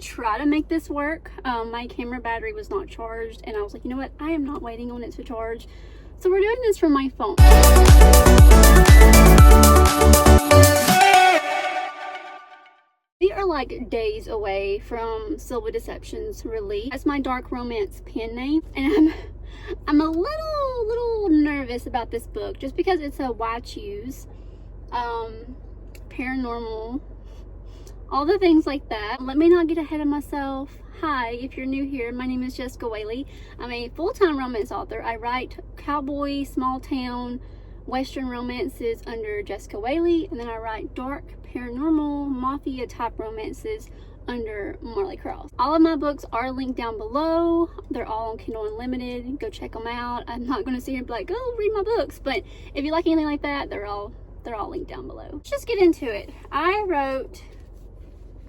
try to make this work. My camera battery was not charged, and I was like, you know what, I am not waiting on it to charge, so we're doing this from my phone. We are like days away from Silver Deception's release. That's my dark romance pen name, and I'm a little nervous about this book just because it's a why choose, paranormal, all the things like that. Let me not get ahead of myself. Hi, if you're new here, my name is Jessica Whaley. I'm a full-time romance author. I write cowboy, small town, western romances under Jessica Whaley, and then I write dark, paranormal, mafia type romances under Marlee Cross. All of my books are linked down below. They're all on Kindle Unlimited. Go check them out. I'm not going to sit here and be like, oh, read my books, but if you like anything like that, they're all linked down below. Let's just get into it. I wrote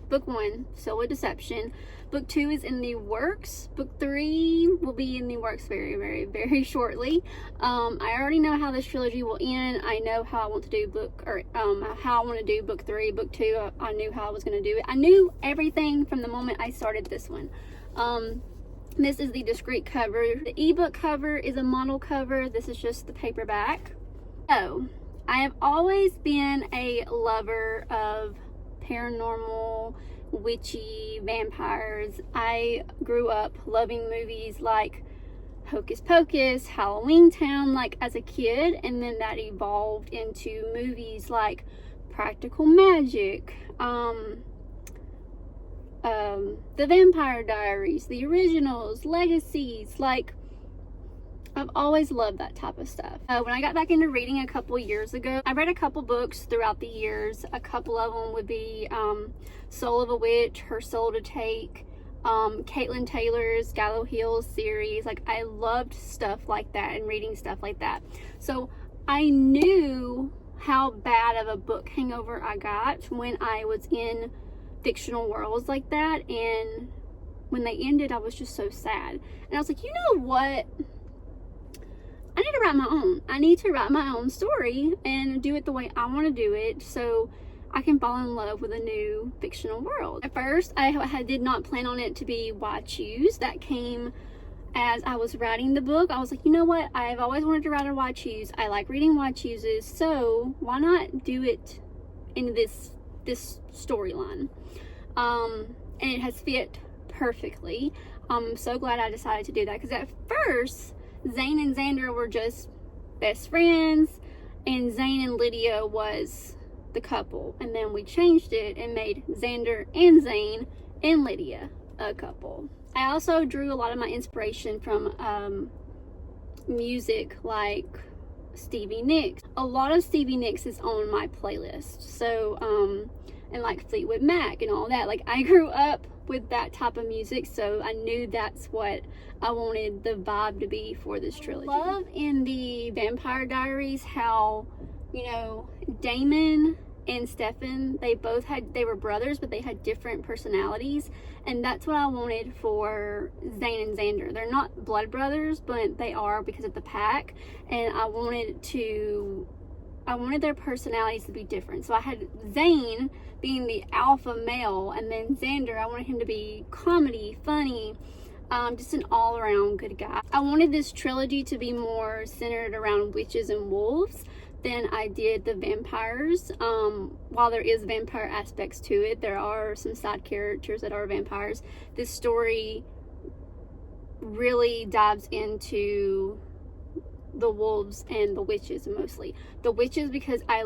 book 1, Silver Deception. Book 2 is in the works. Book 3 will be in the works very shortly. I already know how this trilogy will end. I know how I want to do how I want to do book 3. Book 2, I knew how I was going to do it. I knew everything from the moment I started this one. This is the discreet cover. The ebook cover is a model cover. This is just the paperback. So, I have always been a lover of paranormal, witchy, vampires. I grew up loving movies like Hocus Pocus, Halloween Town, like as a kid, and then that evolved into movies like Practical Magic, The Vampire Diaries, the originals, Legacies. Like, I've always loved that type of stuff. When I got back into reading a couple years ago, I read a couple books throughout the years. A couple of them would be Soul of a Witch, Her Soul to Take, Caitlin Taylor's Gallow Hills series. Like, I loved stuff like that and reading stuff like that. So I knew how bad of a book hangover I got when I was in fictional worlds like that. And when they ended, I was just so sad. And I was like, you know what? I need to write my own. I need to write my own story and do it the way I want to do it so I can fall in love with a new fictional world. At first, I did not plan on it to be why choose. That came as I was writing the book. I was like, you know what? I've always wanted to write a why choose. I like reading why chooses, so why not do it in this storyline? And it has fit perfectly. I'm so glad I decided to do that, because at first, Zane and Xander were just best friends, and Zane and Lydia was the couple, and then we changed it and made Xander and Zane and Lydia a couple. I also drew a lot of my inspiration from music like Stevie Nicks. A lot of Stevie Nicks is on my playlist, so and like Fleetwood Mac and all that. Like, I grew up with that type of music, so I knew that's what I wanted the vibe to be for this trilogy. I love in the Vampire Diaries how, you know, Damon and Stefan, they were brothers, but they had different personalities, and that's what I wanted for Zane and Xander. They're not blood brothers, but they are because of the pack, and I wanted their personalities to be different. So I had Zane being the alpha male, and then Xander, I wanted him to be comedy, funny, just an all-around good guy. I wanted this trilogy to be more centered around witches and wolves than I did the vampires. While there is vampire aspects to it, there are some side characters that are vampires. This story really dives into the wolves and the witches, mostly the witches, because I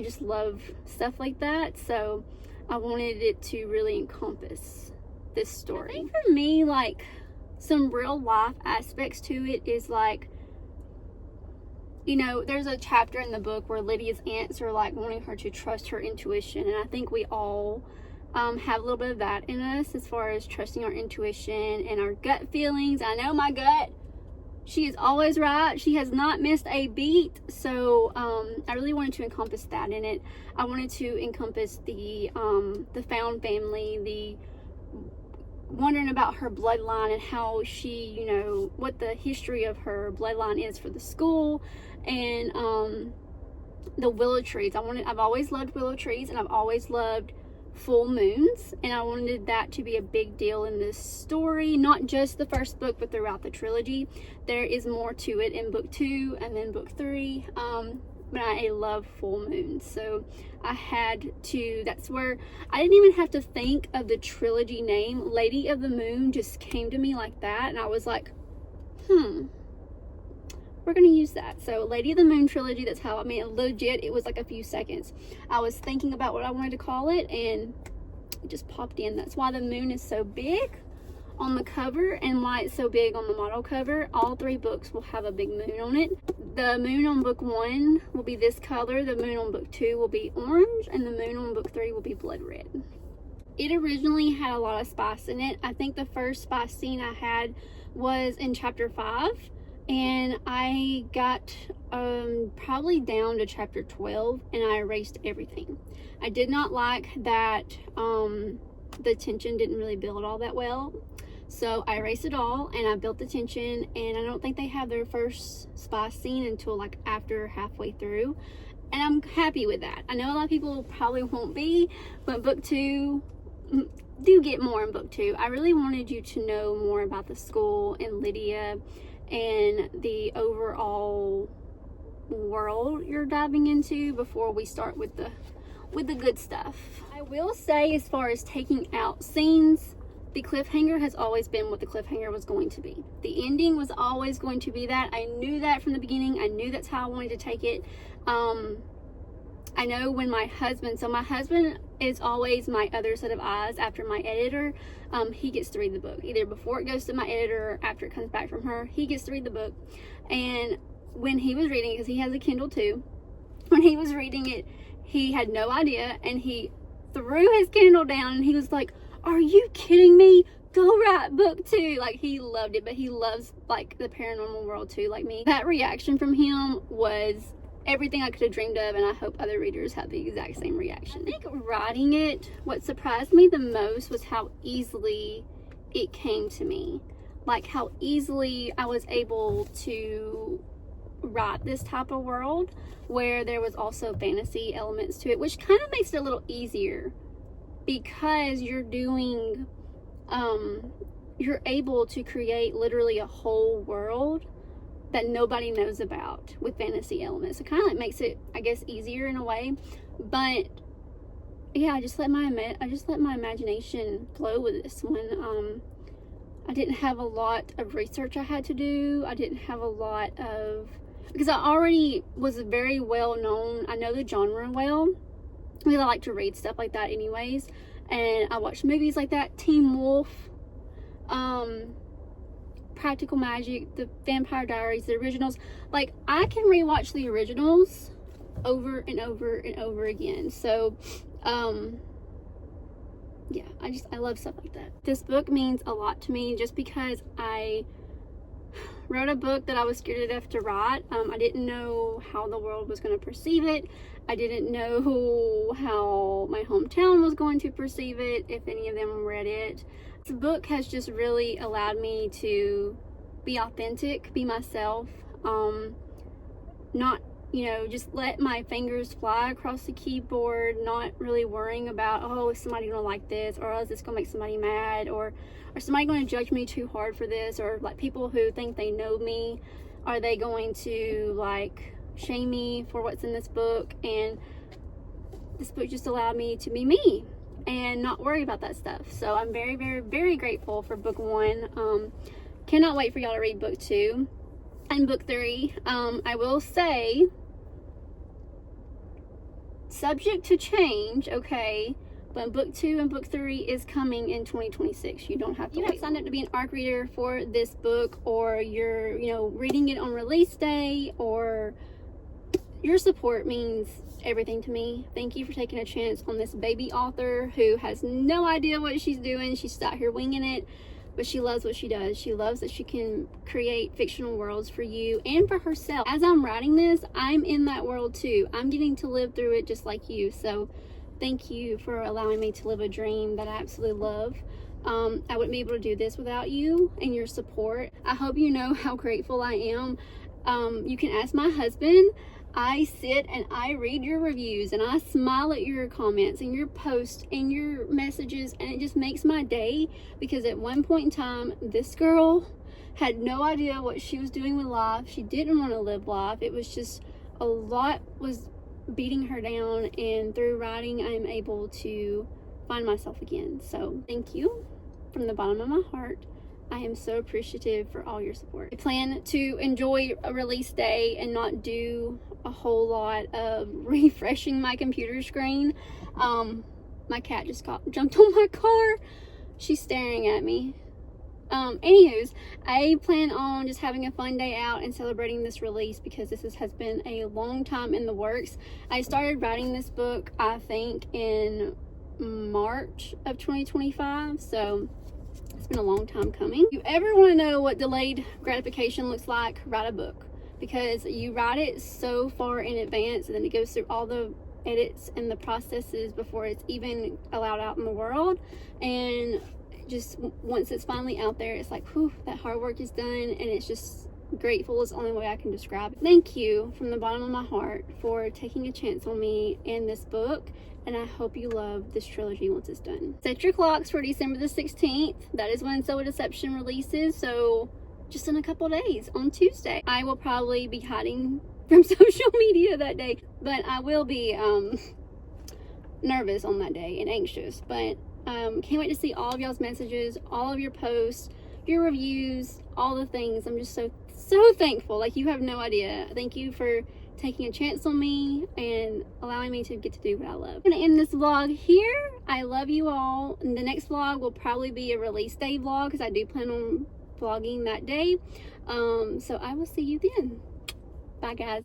just love stuff like that, so I wanted it to really encompass this story. I think for me, like, some real life aspects to it is like, you know, there's a chapter in the book where Lydia's aunts are like wanting her to trust her intuition, and I think we all have a little bit of that in us as far as trusting our intuition and our gut feelings. I know my gut, she is always right. She has not missed a beat. So I really wanted to encompass that in it. I wanted to encompass the found family, the wondering about her bloodline and how she, you know, what the history of her bloodline is for the school, and the willow trees. I've always loved willow trees, and I've always loved full moons, and I wanted that to be a big deal in this story, not just the first book but throughout the trilogy. There is more to it in book 2 and then book 3, but I love full moons, so I had to, that's where I didn't even have to think of the trilogy name. Lady of the Moon just came to me like that, and I was like, we're gonna use that. So Lady of the Moon trilogy, that's how, I mean, legit, it was like a few seconds. I was thinking about what I wanted to call it and it just popped in. That's why the moon is so big on the cover and why it's so big on the model cover. All 3 books will have a big moon on it. The moon on book 1 will be this color, the moon on book 2 will be orange, and the moon on book 3 will be blood red. It originally had a lot of spice in it. I think the first spice scene I had was in chapter 5, and I got probably down to chapter 12 and I erased everything. I did not like that the tension didn't really build all that well, so I erased it all and I built the tension, and I don't think they have their first spice scene until like after halfway through, and I'm happy with that. I know a lot of people probably won't be, but book 2, do get more in book 2. I really wanted you to know more about the school and Lydia and the overall world you're diving into before we start with the good stuff. I will say, as far as taking out scenes, the cliffhanger has always been what the cliffhanger was going to be. The ending was always going to be that. I knew that from the beginning. I knew that's how I wanted to take it. I know when my husband is always my other set of eyes after my editor. He gets to read the book either before it goes to my editor or after it comes back from her. He gets to read the book, and when he was reading it, because he has a Kindle too, when he was reading it, he had no idea, and he threw his Kindle down and he was like, "Are you kidding me? Go write book 2." Like, he loved it, but he loves like the paranormal world too, like me. That reaction from him was everything I could have dreamed of, and I hope other readers have the exact same reaction. I think writing it, what surprised me the most was how easily it came to me. Like, how easily I was able to write this type of world where there was also fantasy elements to it, which kind of makes it a little easier because you're doing, you're able to create literally a whole world that nobody knows about with fantasy elements. It kind of like makes it, I guess, easier in a way. But yeah, I just let my imagination flow with this one. I didn't have a lot of research I had to do. I didn't have a lot of, because I already was very well known. I know the genre well because I like to read stuff like that anyways, and I watch movies like that, Teen Wolf, Practical Magic, the Vampire Diaries, the originals. Like, I can rewatch the originals over and over and over again. So yeah, I love stuff like that. This book means a lot to me just because I wrote a book that I was scared to death to write. I didn't know how the world was going to perceive it. I didn't know how my hometown was going to perceive it, if any of them read it. The book has just really allowed me to be authentic, be myself, not, you know, just let my fingers fly across the keyboard, not really worrying about, oh, is somebody gonna like this, or is this gonna make somebody mad, or somebody gonna judge me too hard for this, or like people who think they know me, are they going to like shame me for what's in this book? And this book just allowed me to be me and not worry about that stuff. So I'm very, very, very grateful for book 1. Cannot wait for y'all to read book 2 and book 3. I will say, subject to change, okay, but book 2 and book 3 is coming in 2026. You don't have to wait. You have signed up to be an ARC reader for this book, or you're, you know, reading it on release day, or your support means everything to me. Thank you for taking a chance on this baby author who has no idea what she's doing. She's out here winging it, but she loves what she does. She loves that she can create fictional worlds for you and for herself. As I'm writing this, I'm in that world too. I'm getting to live through it just like you. So thank you for allowing me to live a dream that I absolutely love. I wouldn't be able to do this without you and your support. I hope you know how grateful I am. You can ask my husband. I sit and I read your reviews and I smile at your comments and your posts and your messages, and it just makes my day, because at one point in time, this girl had no idea what she was doing with life. She didn't want to live life. It was just a lot was beating her down, and through writing, I am able to find myself again. So thank you from the bottom of my heart. I am so appreciative for all your support. I plan to enjoy a release day and not do a whole lot of refreshing my computer screen. My cat just jumped on my car. She's staring at me. Anywho's, I plan on just having a fun day out and celebrating this release, because this has been a long time in the works. I started writing this book, I think, in March of 2025, so it's been a long time coming. If you ever want to know what delayed gratification looks like, write a book, because you write it so far in advance, and then it goes through all the edits and the processes before it's even allowed out in the world, and just once it's finally out there, it's like, whew, that hard work is done, and it's just grateful is the only way I can describe it. Thank you from the bottom of my heart for taking a chance on me and this book, and I hope you love this trilogy once it's done. Set your clocks for December the 16th. That is when So Deception releases, so just in a couple days, on Tuesday. I will probably be hiding from social media that day, but I will be nervous on that day and anxious, but can't wait to see all of y'all's messages, all of your posts, your reviews, all the things. I'm just so thankful. Like, you have no idea. Thank you for taking a chance on me and allowing me to get to do what I love. I'm gonna end this vlog here. I love you all. And the next vlog will probably be a release day vlog, because I do plan on vlogging that day. So I will see you then. Bye, guys.